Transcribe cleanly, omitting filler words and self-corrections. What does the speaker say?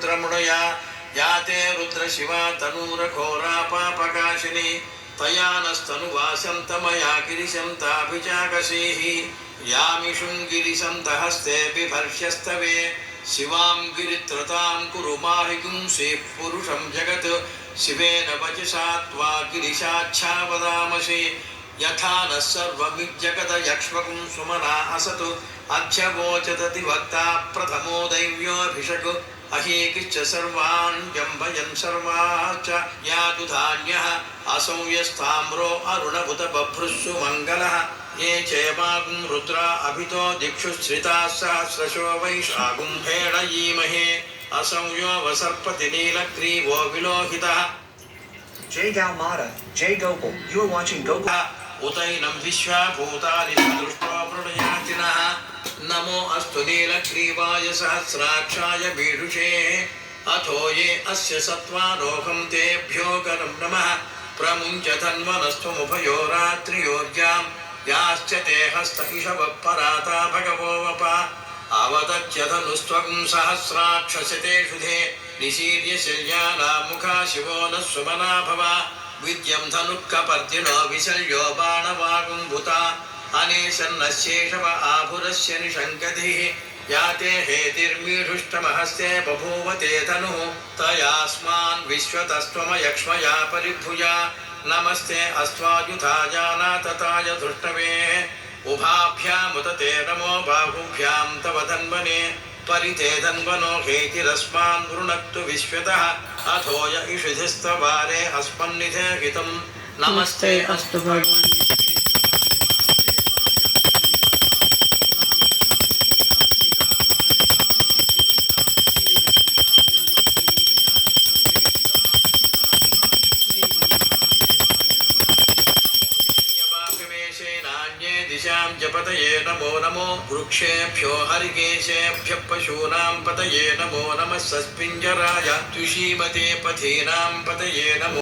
रुद्रमुडया याते रुद्रशिवा तनूरघोरा पापकाशिनी तया नस्तनुवासं तमया गिरिशं ताभिजागसीः यामिषुं गिरिशं तहस्ते बिभर्ष्यस्तवे शिवां गिरित्रतां कुरु माहिगुंसि पुरुषं जगत् शिवेन वचसा त्वा गिरिशाच्छा वदामसि यथा नः सर्वमिज्जगत यक्ष्मकुं सुमना असतु अध्यवोचतति वक्ता प्रथमो दैव्योऽभिषक् अहेकिश्च सर्वान् जम्भयन् सर्वाश्च यातु धान्यः असौ यस्ताम्रो अरुणभुत बभ्रुस्सु मङ्गलः ये चैवागुं रुद्रा अभितो दिक्षु श्रिताः सहस्रशो वैशागुं भेडयीमहे असौ यो वसर्पति नीलग्रीवो विलोहितः Jai Gaumata, Jai Gopal. You are watching Gopal. उतैनं विश्वाभूतानि सदृष्टो मृडयातिनः नमो अस्तु नीलग्रीवाय सहस्राक्षाय मीढुषे अथो ये अस्य सत्त्वारोहं तेभ्यो करं नमः प्रमुञ्चतन्वनस्त्वमुभयो रात्रियोर्जां याश्च ते हस्त इषवः पराता भगवो वप अवतच्यधनुस्त्वं सहस्राक्षसतेषु धे निशीर्य शल्याना मुखा शिवो नः सुमना भव विद्यं धनुक्कपर्दिनो विशल्यो बाणवागुम्भुता अनेशन्नशेषव आभुरस्य निषङ्गतिः याते हेतिर्मीढुष्टमहस्ते बभूव ते धनुः तयास्मान् विश्वतस्त्वमयक्ष्मया परिभुजा नमस्ते अस्त्वायुधाजानातताय धृष्टवे उभाभ्यामुत ते नमो बाहुभ्यां तव धन्वने परिते धन्वनो हेतिरस्मान् वृणक्तु विश्वतः अथोय इषुधिस्तवारे अस्मन्निधे हितं नमस्ते अस्तु भगवान् दिशां जपतये नमो नमो वृक्षेभ्यो हरिकेशेभ्यः पशूनां पतये नमो नमः सस्पिञ्जराय तुषीमते पथीनां पतये नमो